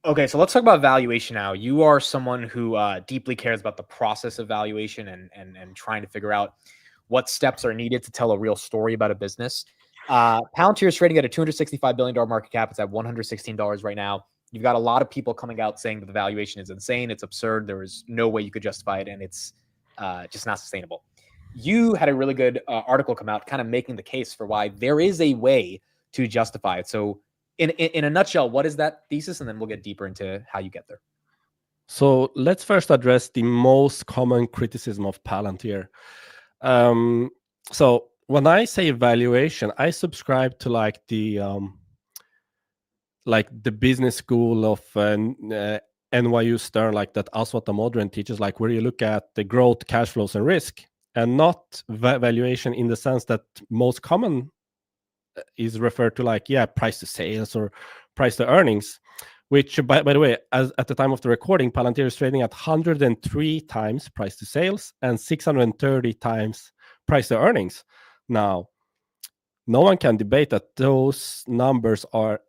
Okay, so let's talk about valuation now. You are someone who deeply cares about the process of valuation and trying to figure out what steps are needed to tell a real story about a business. Palantir is trading at a $265 billion market cap. It's at $116 right now. You've got a lot of people coming out saying that the valuation is insane. It's absurd. There is no way you could justify it, and it's just not sustainable. You had a really good article come out kind of making the case for why there is a way to justify it. So in a nutshell, what is that thesis? And then we'll get deeper into how you get there. So let's first address the most common criticism of Palantir. So when I say valuation, I subscribe to like the business school of NYU Stern, like that Aswath Damodaran teaches, like where you look at the growth, cash flows, and risk, and not valuation in the sense that most common is referred to like price to sales or price to earnings, which by the way, as at the time of the recording, Palantir is trading at 103 times price to sales and 630 times price to earnings. Now, no one can debate that those numbers are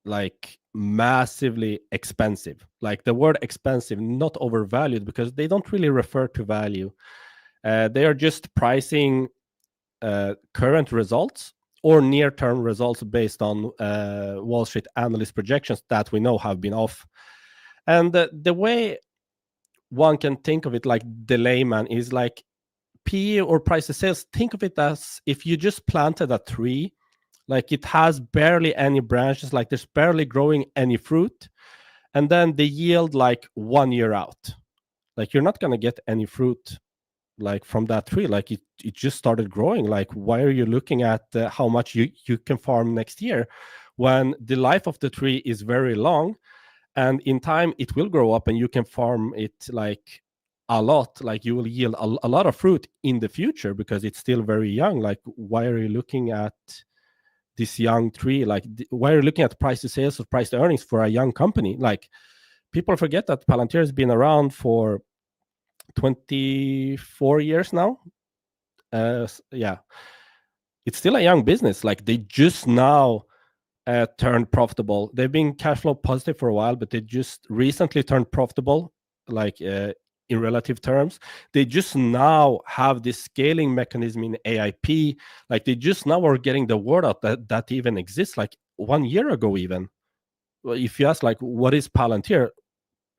like massively expensive. Like the word expensive, not overvalued, because they don't really refer to value. They are just pricing current results or near-term results based on Wall Street analyst projections that we know have been off. And the way one can think of it, like the layman, is like PE or price to sales. Think of it as if you just planted a tree, like it has barely any branches, like there's barely growing any fruit, and then they yield like 1 year out. Like you're not going to get any fruit like from that tree, like it just started growing. Like why are you looking at how much you can farm next year when the life of the tree is very long, and in time it will grow up and you can farm it like a lot, like you will yield a lot of fruit in the future because it's still very young. Like why are you looking at this young tree? Like why are you looking at price to sales or price to earnings for a young company? Like people forget that Palantir has been around for 24 years now. Yeah, it's still a young business. Like they just now turned profitable. They've been cash flow positive for a while, but they just recently turned profitable, like in relative terms. They just now have this scaling mechanism in AIP. Like they just now are getting the word out that even exists. Like 1 year ago, even. Well, if you ask, like, what is Palantir?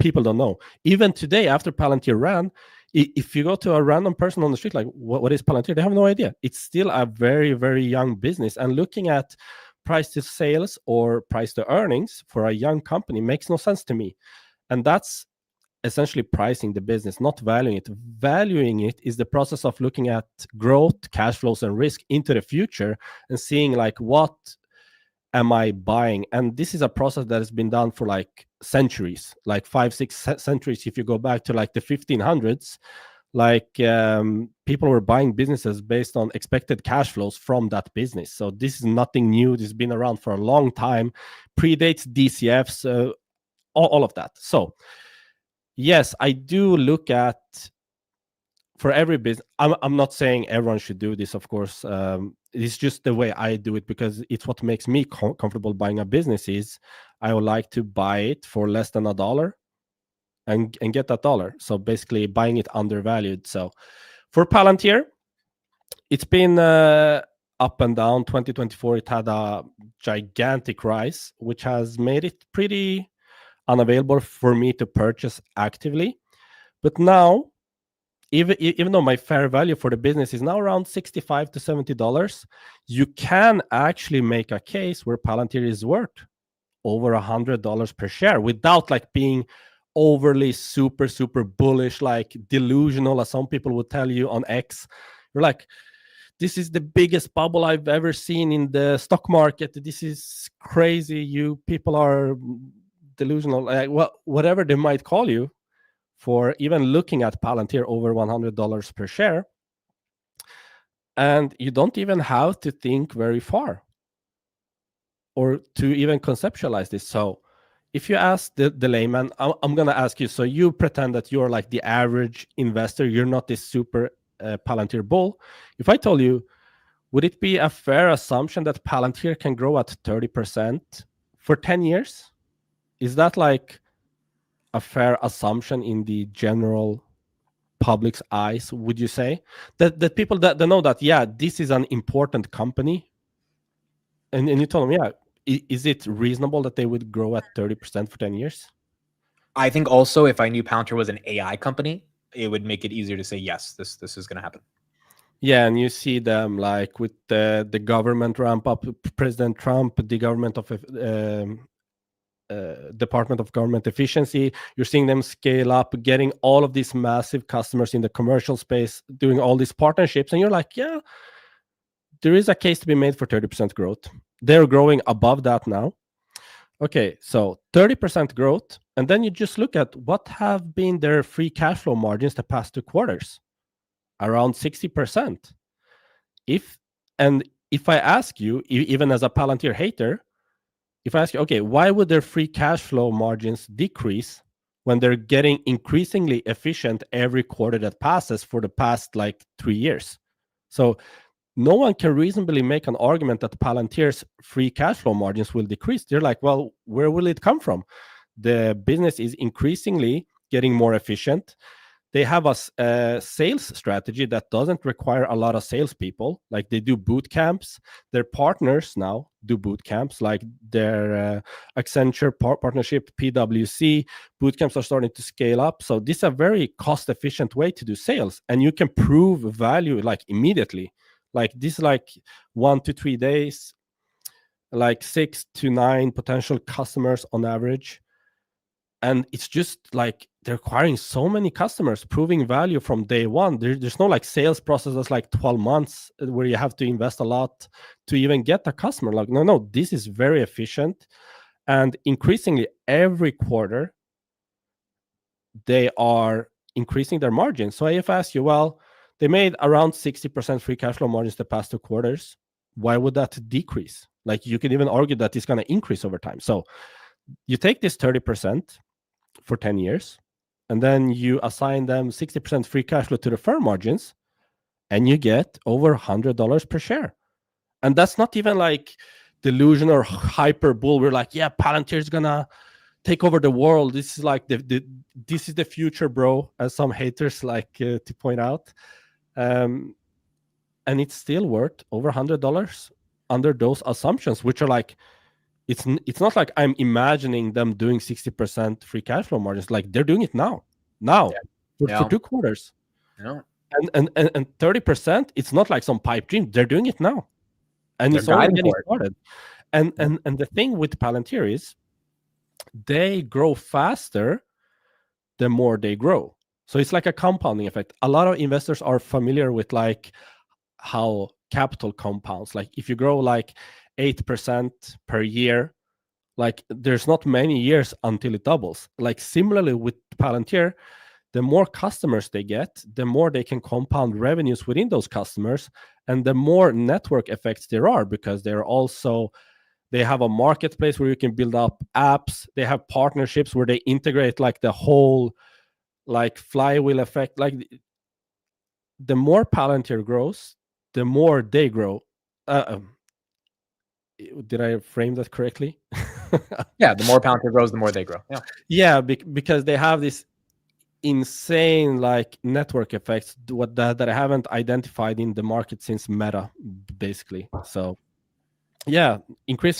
People don't know. Even today, after Palantir ran, if you go to a random person on the street, like, what is Palantir? They have no idea. It's still a very, very young business. And looking at price to sales or price to earnings for a young company makes no sense to me. And that's essentially pricing the business, not valuing it. Valuing it is the process of looking at growth, cash flows, and risk into the future and seeing, like, what am I buying? And this is a process that has been done for like centuries, like 5-6 centuries. If you go back to like the 1500s, like people were buying businesses based on expected cash flows from that business. So this is nothing new. This has been around for a long time, predates DCFs, all of that. So yes, I do look at, for every business, I'm not saying everyone should do this, of course. It's just the way I do it because it's what makes me comfortable buying a business. Is I would like to buy it for less than $1 and get that dollar. So basically buying it undervalued. So for Palantir, it's been up and down. 2024, it had a gigantic rise, which has made it pretty unavailable for me to purchase actively. But now, even though my fair value for the business is now around $65 to $70, you can actually make a case where Palantir is worth over $100 per share without like being overly super bullish, like delusional, as some people would tell you on X. You're like, this is the biggest bubble I've ever seen in the stock market. This is crazy. You people are delusional. Like, whatever they might call you for even looking at Palantir over $100 per share. And you don't even have to think very far or to even conceptualize this. So if you ask the layman, I'm going to ask you, so you pretend that you're like the average investor. You're not this super Palantir bull. If I told you, would it be a fair assumption that Palantir can grow at 30% for 10 years? Is that like a fair assumption in the general public's eyes, would you say? That people that know that, yeah, this is an important company, and you tell them, yeah, is it reasonable that they would grow at 30% for 10 years? I think also if I knew Palantir was an AI company, it would make it easier to say, yes, this is going to happen. Yeah, and you see them like with the government ramp up, President Trump, the government of Department of Government Efficiency. You're seeing them scale up, getting all of these massive customers in the commercial space, doing all these partnerships, and you're like, yeah, there is a case to be made for 30% growth. They're growing above that now. Okay, so 30% growth, and then you just look at what have been their free cash flow margins the past 2 quarters, around 60%. If I ask you, even as a Palantir hater, if I ask you, okay, why would their free cash flow margins decrease when they're getting increasingly efficient every quarter that passes for the past like 3 years? So no one can reasonably make an argument that Palantir's free cash flow margins will decrease. They're like, well, where will it come from? The business is increasingly getting more efficient. They have a sales strategy that doesn't require a lot of salespeople. Like they do boot camps. Their partners now do boot camps, like their Accenture partnership, PwC. Boot camps are starting to scale up. So this is a very cost-efficient way to do sales, and you can prove value like immediately. Like this, like 1 to 3 days, like 6 to 9 potential customers on average. And it's just like they're acquiring so many customers, proving value from day one. There's no like sales process that's like 12 months where you have to invest a lot to even get a customer. Like, no, this is very efficient. And increasingly every quarter, they are increasing their margins. So if I ask you, well, they made around 60% free cash flow margins the past 2 quarters. Why would that decrease? Like you could even argue that it's going to increase over time. So you take this 30% for 10 years, and then you assign them 60% free cash flow to the firm margins, and you get over $100 per share. And that's not even like delusion or hyper bull. We're like, yeah, Palantir is gonna take over the world. This is like this is the future, bro, as some haters like to point out. And it's still worth over $100 under those assumptions, which are like, it's not like I'm imagining them doing 60% free cash flow margins. Like they're doing it now for 2 quarters. Yeah. And 30%, it's not like some pipe dream. They're doing it now, and They're it's only guiding getting for it. started. And the thing with Palantir is they grow faster the more they grow. So it's like a compounding effect. A lot of investors are familiar with like how capital compounds. Like if you grow like 8% per year, like there's not many years until it doubles. Like similarly with Palantir, the more customers they get, the more they can compound revenues within those customers, and the more network effects there are, because they have a marketplace where you can build up apps. They have partnerships where they integrate like the whole like flywheel effect. Like the more Palantir grows, the more they grow. Did I frame that correctly? Yeah, the more Palantir grows, the more they grow. Yeah, because they have this insane like network effects that I haven't identified in the market since Meta, basically. So yeah, increasingly